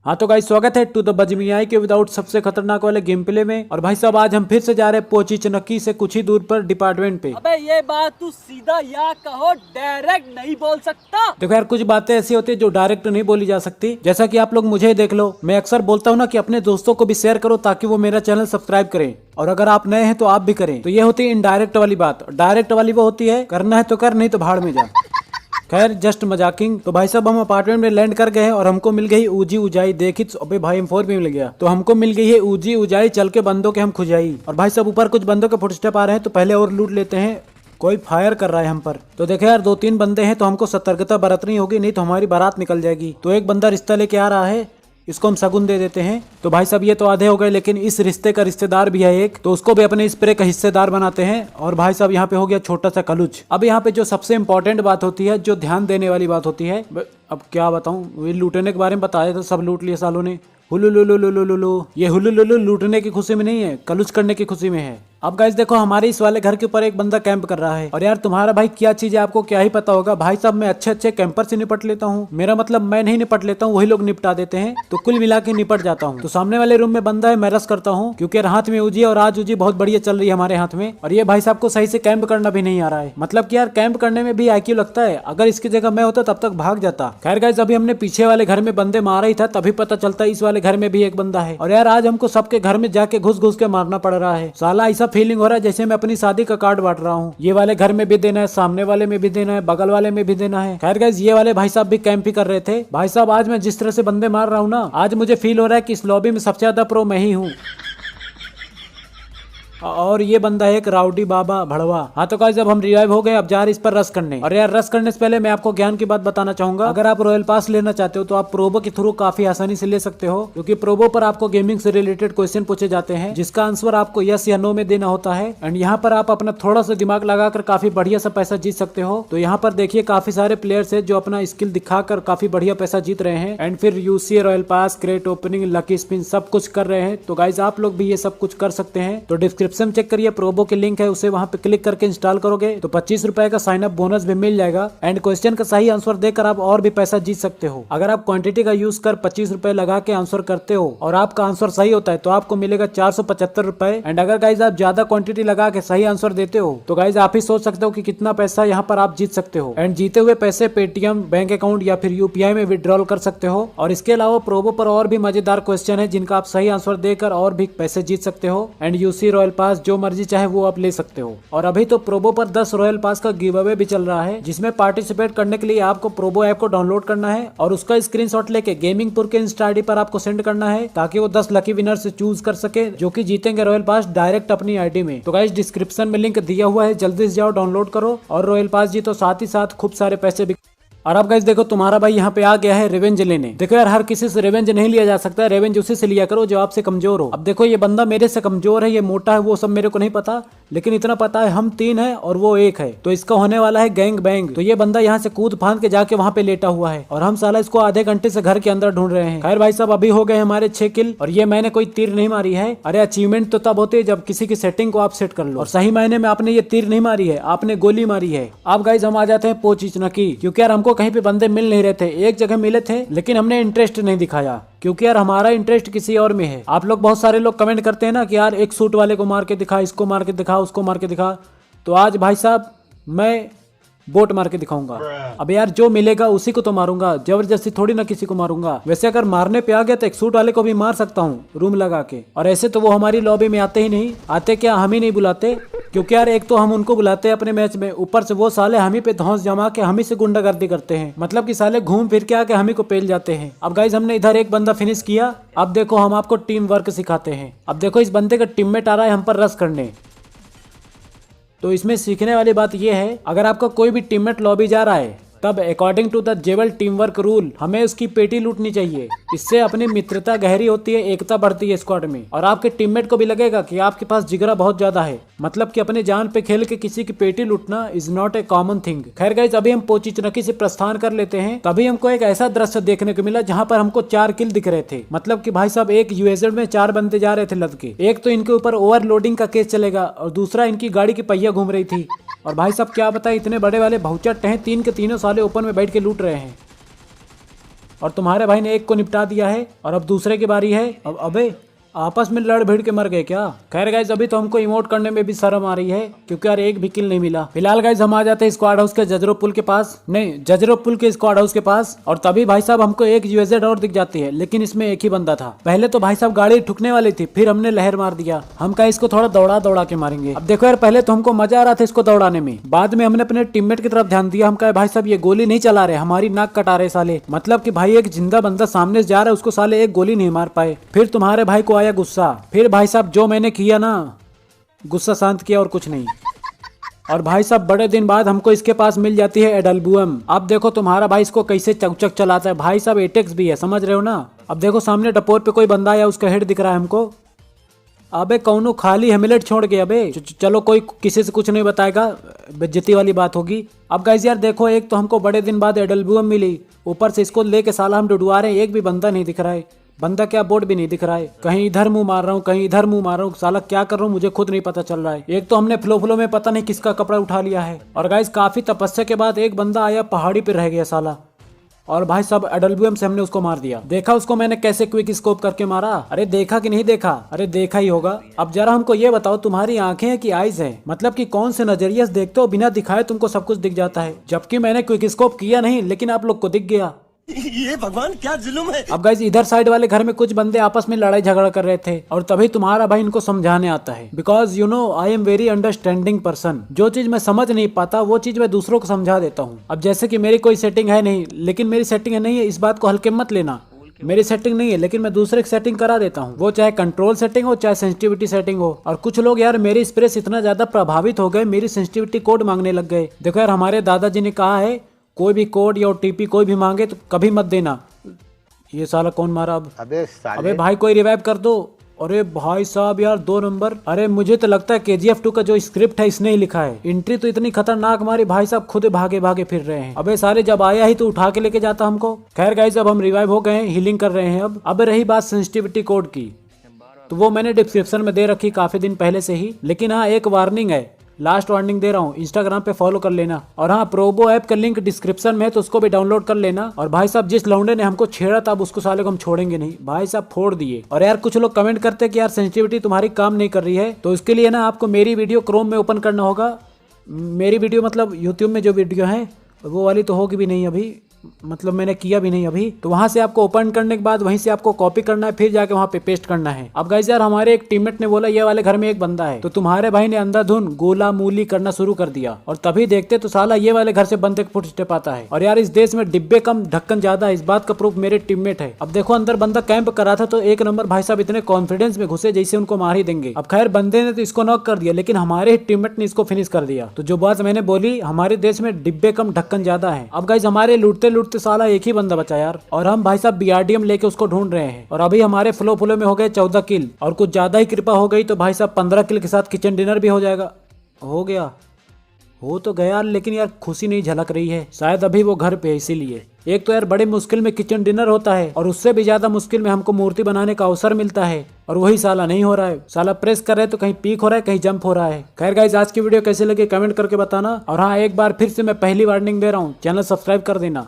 हाँ तो गाइस स्वागत है टू द बजमियाई के विदाउट सबसे खतरनाक वाले गेम प्ले में। और भाई साहब आज हम फिर से जा रहे हैं पोचिचनक्की से कुछ ही दूर पर डिपार्टमेंट पे। अबे ये बात तू सीधा या कहो डायरेक्ट नहीं बोल सकता। देखो यार कुछ बातें ऐसी होती है जो डायरेक्ट नहीं बोली जा सकती। जैसा कि आप लोग मुझे देख लो, मैं अक्सर बोलता हूँ ना कि अपने दोस्तों को भी शेयर करो ताकि वो मेरा चैनल सब्सक्राइब करें, और अगर आप नए हैं तो आप भी करें। तो ये होती है इनडायरेक्ट वाली बात। डायरेक्ट वाली वो होती है करना है तो कर, नहीं तो भाड़ में जा। खैर जस्ट मजाकिंग। तो भाई साहब हम अपार्टमेंट में लैंड कर गए हैं और हमको मिल गई ऊजी उजाई। देखी अबे भाई M4 भी मिल गया। तो हमको मिल गई है ऊजी उजाई, चल के बंदों के हम खुजाई। और भाई साहब ऊपर कुछ बंदों के फुटस्टेप आ रहे हैं तो पहले और लूट लेते हैं। कोई फायर कर रहा है हम पर। तो देखे यार 2-3 बंदे हैं तो हमको सतर्कता बरतनी होगी, नहीं तो हमारी बारात निकल जाएगी। तो एक बंदा रिश्ता लेके आ रहा है, इसको हम शगुन दे देते हैं। तो भाई साहब ये तो आधे हो गए, लेकिन इस रिश्ते का रिश्तेदार भी है एक, तो उसको भी अपने स्प्रे का हिस्सेदार बनाते हैं। और भाई साहब यहाँ पे हो गया छोटा सा कलुच। अब यहाँ पे जो सबसे इंपॉर्टेंट बात होती है, जो ध्यान देने वाली बात होती है, अब क्या बताऊँ, ये लूटने के बारे में बताया तो सब लूट लिए सालों ने। हुलुलुलुलुलुलु, ये हुलुलुलु लूटने की खुशी में नहीं है, कलुच करने की खुशी में है। अब गाइस देखो हमारे इस वाले घर के ऊपर एक बंदा कैंप कर रहा है। और यार तुम्हारा भाई क्या चीज है आपको क्या ही पता होगा। भाई साहब मैं अच्छे अच्छे कैंपर से निपट लेता हूँ। मेरा मतलब मैं नहीं निपट लेता हूँ, वही लोग निपटा देते हैं। तो कुल मिला के निपट जाता हूँ। तो सामने वाले रूम में बंदा है, मैं रस करता हूँ क्योंकि हाथ में उजी, और आज उजी बहुत बढ़िया चल रही है हमारे हाथ में। और ये भाई साहब को सही से कैंप करना भी नहीं आ रहा है। मतलब कि यार कैंप करने में भी IQ लगता है। अगर इसकी जगह मैं होता तब तक भाग जाता। खैर गाइस अभी हमने पीछे वाले घर में बंदे मारा ही था, तभी पता चलता इस वाले घर में भी एक बंदा है। और यार आज हमको सबके घर में जाके घुस घुस के मारना पड़ रहा है। साला ऐसा फीलिंग हो रहा है जैसे मैं अपनी शादी का कार्ड बांट रहा हूँ। ये वाले घर में भी देना है, सामने वाले में भी देना है, बगल वाले में भी देना है। खैर गाइस ये वाले भाई साहब भी कैंप ही कर रहे थे। भाई साहब आज मैं जिस तरह से बंदे मार रहा हूँ ना, आज मुझे फील हो रहा है कि इस लॉबी में सबसे ज्यादा प्रो मैं ही हूँ। और ये बंदा है एक राउडी बाबा भड़वा। हाँ तो गाइस जब हम रिवाइव हो गए, अब जा रहे इस पर रश करने। और यार रश करने से पहले मैं आपको ज्ञान की बात बताना चाहूंगा। अगर आप रॉयल पास लेना चाहते हो तो आप प्रोबो के थ्रू काफी आसानी से ले सकते हो, क्योंकि प्रोबो पर आपको गेमिंग से रिलेटेड क्वेश्चन पूछे जाते हैं, जिसका आंसर आपको यस या नो में देना होता है। एंड यहाँ पर आप अपना थोड़ा सा दिमाग लगाकर काफी बढ़िया सा पैसा जीत सकते हो। तो यहाँ पर देखिए काफी सारे प्लेयर्स है जो अपना स्किल दिखाकर काफी बढ़िया पैसा जीत रहे हैं। एंड फिर UC, royal pass, crate opening, lucky spin सब कुछ कर रहे हैं। तो गाइज आप लोग भी ये सब कुछ कर सकते हैं। तो डिस्क्रिप्शन चेक करिए, प्रोबो के लिंक है, उसे वहां पे क्लिक करके इंस्टॉल करोगे तो 25 रुपए का साइन अप बोनस भी मिल जाएगा। एंड क्वेश्चन का सही आंसर देकर आप और भी पैसा जीत सकते हो। अगर आप क्वांटिटी का यूज कर 25 रुपए लगा के आंसर करते हो और आपका आंसर सही होता है तो आपको मिलेगा 475 रुपए। एंड अगर गाइज आप ज्यादा क्वांटिटी लगा के सही आंसर देते हो तो गाइज आप ही सोच सकते हो कि कितना पैसा यहाँ पर आप जीत सकते हो। एंड जीते हुए पैसे पेटीएम, बैंक अकाउंट या फिर UPI में विड्रॉल कर सकते हो। और इसके अलावा प्रोबो पर और भी मजेदार क्वेश्चन है जिनका आप सही आंसर देकर और भी पैसे जीत सकते हो। एंड यूसी, रॉयल पास जो मर्जी चाहे वो आप ले सकते हो। और अभी तो प्रोबो पर 10 रॉयल पास का गिव अवे भी चल रहा है, जिसमें पार्टिसिपेट करने के लिए आपको प्रोबो ऐप को डाउनलोड करना है और उसका स्क्रीनशॉट लेके गेमिंगपुर के इंस्टा ID पर आपको सेंड करना है, ताकि वो 10 लकी विनर से चूज कर सके जो कि जीतेंगे रॉयल पास डायरेक्ट अपनी ID में। तो गाइस डिस्क्रिप्शन में लिंक दिया हुआ है, जल्दी से जाओ डाउनलोड करो और रॉयल पास जीतो, साथ ही साथ खूब सारे पैसे भी। और अब गाइस देखो तुम्हारा भाई यहाँ पे आ गया है रिवेंज लेने। देखो यार हर किसी से रिवेंज नहीं लिया जा सकता है, रिवेंज उसी से लिया करो जो आपसे कमजोर हो। अब देखो ये बंदा मेरे से कमजोर है, ये मोटा है, वो सब मेरे को नहीं पता, लेकिन इतना पता है हम 3 हैं और वो 1 है, तो इसका होने वाला है गैंग बैंग। तो ये बंदा यहाँ से कूद फांद के जाके वहाँ पे लेटा हुआ है और हम साला इसको आधे घंटे से घर के अंदर ढूंढ रहे हैं। खैर भाई साहब अभी हो गए हमारे 6 किल, और ये मैंने कोई तीर नहीं मारी है। अरे अचीवमेंट तो तब होते है जब किसी की सेटिंग को आप सेट कर लो, और सही मायने में आपने ये तीर नहीं मारी है, आपने गोली मारी है। अब गाइस हम आ जाते हैं पोचिचनक्की, क्योंकि यार हमको कहीं पे बंदे मिल नहीं रहे थे। एक जगह मिले थे लेकिन हमने इंटरेस्ट नहीं दिखाया, क्योंकि यार हमारा इंटरेस्ट किसी और में है। आप लोग बहुत सारे लोग कमेंट करते हैं ना कि यार एक सूट वाले को मार के दिखा, इसको मार के दिखा, उसको मार के दिखा। तो आज भाई साहब मैं बोट मार के दिखाऊंगा। अब यार जो मिलेगा उसी को तो मारूंगा, जबरदस्ती थोड़ी ना किसी को मारूंगा। वैसे अगर मारने पे आ गया तो एक सूट वाले को भी मार सकता हूँ रूम लगा के। और ऐसे तो वो हमारी लॉबी में आते ही नहीं, आते क्या हम ही नहीं बुलाते, क्योंकि यार एक तो हम उनको बुलाते हैं अपने मैच में, ऊपर से वो साले हम ही पे धौंस जमा के हम ही से गुंडागर्दी करते हैं। मतलब कि साले घूम फिर के आके हम ही को पेल जाते हैं। अब गाइज हमने इधर एक बंदा फिनिश किया, अब देखो हम आपको टीम वर्क सिखाते हैं। अब देखो इस बंदे का टीममेट आ रहा है हम पर रश करने। तो इसमें सीखने वाली बात यह है, अगर आपका कोई भी टीममेट लॉबी जा रहा है तब according to the jewel team work rule हमें उसकी पेटी लूटनी चाहिए। इससे अपनी मित्रता गहरी होती है, एकता बढ़ती है स्क्वाड में, और आपके टीममेट को भी लगेगा कि आपके पास जिगरा बहुत ज्यादा है। मतलब कि अपने जान पे खेल के किसी की पेटी लूटना is not a common thing. खैर गाइस अभी हम पोचिचनक्की से प्रस्थान कर लेते हैं। तभी हमको एक ऐसा दृश्य देखने को मिला जहाँ पर हमको 4 किल दिख रहे थे। मतलब कि भाई साहब एक यूएजएड में 4 बंदे जा रहे थे लद के। एक तो इनके ऊपर ओवरलोडिंग का केस चलेगा और दूसरा इनकी गाड़ी की पहिया घूम रही थी। और भाई साहब क्या बताए, इतने बड़े वाले बहुचट हैं, 3 के तीनों साले ओपन में बैठ के लूट रहे हैं। और तुम्हारे भाई ने एक को निपटा दिया है और अब दूसरे की बारी है। अब अबे आपस में लड़ भिड़ के मर गए क्या? खैर गाइज अभी तो हमको इमोट करने में भी शर्म आ रही है क्योंकि यार एक भी किल नहीं मिला। फिलहाल गाइज हम आ जाते हैं स्क्वाड हाउस के जजरो पुल के पास, नहीं जजरो पुल के स्क्वाड हाउस के पास। और तभी भाई साहब हमको एक यूएसजेड और दिख जाती है, लेकिन इसमें एक ही बंदा था। पहले तो भाई साहब गाड़ी ठुकने वाली थी, फिर हमने लहर मार दिया। हम कहा इसको थोड़ा दौड़ा के मारेंगे। अब देखो यार पहले तो हमको मजा आ रहा था इसको दौड़ाने में, बाद में हमने अपने टीममेट की तरफ ध्यान दिया। हम कहा भाई साहब ये गोली नहीं चला रहे, हमारी नाक कटा रहे साले। मतलब कि भाई एक जिंदा बंदा सामने से जा रहा है, उसको साले एक गोली नहीं मार पाए। फिर तुम्हारे भाई को आया गुस्सा, फिर भाई साहब जो मैंने किया ना, गुस्सा शांत किया और कुछ नहीं। और भाई साहब बड़े दिन बाद हमको इसके पास मिल जाती है एडल्बुअम। अब देखो तुम्हारा भाई इसको कैसे चकचक चलाता है। भाई साहब एटेक्स भी है, समझ रहे हो ना। अब देखो सामने डपोर पे कोई बंदा आया, उसका हेड दिख रहा है हमको। अबे कौनो खाली हेमलेट छोड़ गया बे। चलो कोई किसी से कुछ नहीं बताएगा, बेइज्जती वाली बात होगी। अब गाइस यार देखो एक तो हमको बड़े दिन बाद एडल्बुअम मिली, ऊपर से इसको लेके साला हम डुडुआ रहे हैं। एक भी बंदा नहीं दिख रहा है, बंदा क्या बोर्ड भी नहीं दिख रहा है। कहीं इधर मुंह मार रहा हूँ, कहीं इधर मुंह मार रहा हूँ, साला क्या कर रहा हूँ मुझे खुद नहीं पता चल रहा है। एक तो हमने फ्लो में पता नहीं किसका कपड़ा उठा लिया है। और गाइस काफी तपस्या के बाद एक बंदा आया, पहाड़ी पे रह गया साला। और भाई साहब एडल्बुअम से हमने उसको मार दिया। देखा उसको मैंने कैसे क्विक स्कोप करके मारा? अरे देखा कि नहीं देखा? अरे देखा ही होगा। अब जरा हमको ये बताओ तुम्हारी आंखें हैं कि आइज है? मतलब कि कौन से नजरिए से देखते हो, बिना दिखाए तुमको सब कुछ दिख जाता है। जबकि मैंने क्विक स्कोप किया नहीं, लेकिन आप लोग को दिख गया। ये भगवान क्या जुल्म है। अब गाइस इधर साइड वाले घर में कुछ बंदे आपस में लड़ाई झगड़ा कर रहे थे और तभी तुम्हारा भाई इनको समझाने आता है। Because you know I am very understanding person. जो चीज मैं समझ नहीं पाता वो चीज मैं दूसरों को समझा देता हूँ। अब जैसे कि मेरी कोई सेटिंग है नहीं, लेकिन मेरी सेटिंग है नहीं है, इस बात को हल्के मत लेना। मेरी सेटिंग नहीं है लेकिन मैं दूसरे की सेटिंग करा देता हूँ, वो चाहे कंट्रोल सेटिंग हो चाहे सेंसिटिविटी सेटिंग हो। और कुछ लोग यार मेरी स्प्रे से इतना ज्यादा प्रभावित हो गए, मेरी सेंसिटिविटी कोड मांगने लग गए। देखो यार हमारे दादाजी ने कहा है कोई भी कोड या ओटीपी कोई भी मांगे तो कभी मत देना। ये साला कौन मारा अब? अबे भाई कोई रिवाइव कर दो। अरे भाई साहब यार 2 नंबर। अरे मुझे तो लगता है KGF 2 का जो स्क्रिप्ट है इसने ही लिखा है। एंट्री तो इतनी खतरनाक मारी, भाई साहब खुद भागे भागे फिर रहे हैं। अबे सारे जब आया ही तो उठा के लेके जाता हमको। खैर गाइस अब हम रिवाइव हो गए हैं, हीलिंग कर रहे हैं। अब रही बात सेंसिटिविटी कोड की, तो वो मैंने डिस्क्रिप्शन में दे रखी काफी दिन पहले से ही। लेकिन हाँ एक वार्निंग है, लास्ट वार्निंग दे रहा हूँ, इंस्टाग्राम पे फॉलो कर लेना। और हाँ प्रोबो ऐप का लिंक डिस्क्रिप्शन में है तो उसको भी डाउनलोड कर लेना। और भाई साहब जिस लौंडे ने हमको छेड़ा था अब उसको साले को हम छोड़ेंगे नहीं, भाई साहब फोड़ दिए। और यार कुछ लोग कमेंट करते हैं कि यार सेंसिटिविटी तुम्हारी काम नहीं कर रही है, तो इसके लिए ना आपको मेरी वीडियो क्रोम में ओपन करना होगा। मेरी वीडियो मतलब यूट्यूब में जो वीडियो है वो वाली तो होगी भी नहीं अभी, मतलब मैंने किया भी नहीं अभी। तो वहां से आपको ओपन करने के बाद वहीं से आपको कॉपी करना है, फिर जाके वहां पे पेस्ट करना है। अब गाइस यार हमारे एक टीममेट ने बोला ये वाले घर में एक बंदा है, तो तुम्हारे भाई ने अंधाधुन गोला मूली करना शुरू कर दिया। और तभी देखते तो साला ये वाले घर से बंदे का फुटस्टेप आता है। और यार इस देश में डिब्बे कम ढक्कन ज्यादा है, इस बात का प्रूफ मेरे टीममेट है। अब देखो अंदर बंदा कैंप कर रहा था तो एक नंबर भाई साहब इतने कॉन्फिडेंस में घुसे जैसे उनको मार ही देंगे। अब खैर बंदे ने तो इसको नॉक कर दिया, लेकिन हमारे टीममेट ने इसको फिनिश कर दिया। तो जो बात मैंने बोली हमारे देश में डिब्बे कम ढक्कन ज्यादा है। अब गाइस हमारे लूटते लूटते साला एक ही बंदा बचा यार, और हम भाई साहब BRDM लेके उसको ढूंढ रहे हैं। और अभी हमारे फ्लो में हो गए 14 किल, और कुछ ज्यादा ही कृपा हो गई तो भाई साहब 15 किल के साथ किचन डिनर भी हो जाएगा। हो गया, हो तो गया, लेकिन यार खुशी नहीं झलक रही है, शायद अभी वो घर पे है इसीलिए। एक तो यार बड़े मुश्किल में किचन डिनर होता है और उससे भी ज्यादा मुश्किल में हमको मूर्ति बनाने का अवसर मिलता है, और वही साला नहीं हो रहा है। साला प्रेस कर रहे तो कहीं पीक हो रहा है कहीं जंप हो रहा है। खैर गाइस आज की वीडियो कैसे लगे कमेंट करके बताना। और हाँ एक बार फिर से मैं पहली वार्निंग दे रहा हूँ, चैनल सब्सक्राइब कर देना।